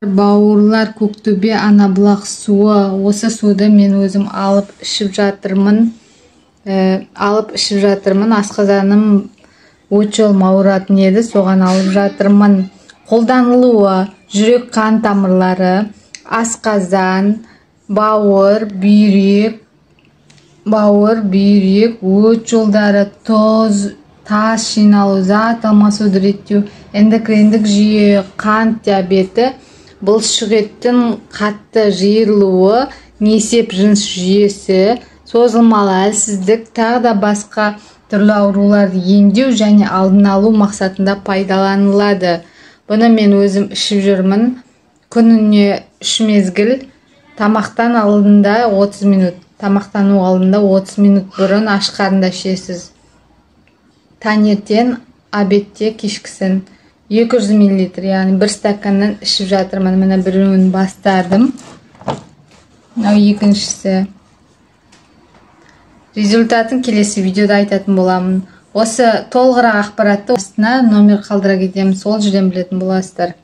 Бауырлар, Көктөбе Анабұлақ суы. Осы суды мен өзім алып ішіп жатырмын. Асқазаным өте жол ауыратын еді, соған алып жатырмын. Қолданылуы: жүрек қан тамырлары, асқазан, бауыр, бүйрек, өт жолдары, тас жиналу, зат алмасуды реттеу, эндокриндік жүйе, қант диабеті, бұлшық еттің қатты жиырылуы, несеп жыныс жүйесі, созылмалы әлсіздік, тағы да басқа түрлі ауруларды емдеу және алдын алу мақсатында пайдаланылады. Бұны мен өзім ішіп жүрмін. Күніне 3 мезгіл, тамақтану алдында 30 минут бұрын аш қарында ішесіз. Таңертең, обедте, кешкісін 200 мл, яғни 1 стаканнан ішіп жатырмын. Міне біреуін бастардым. Екіншісі. Результатын келесі видеода айтатын боламын. Осы толығырақ ақпаратты астына номер қалдыра кетемін, сол жерден білетін боласыздар.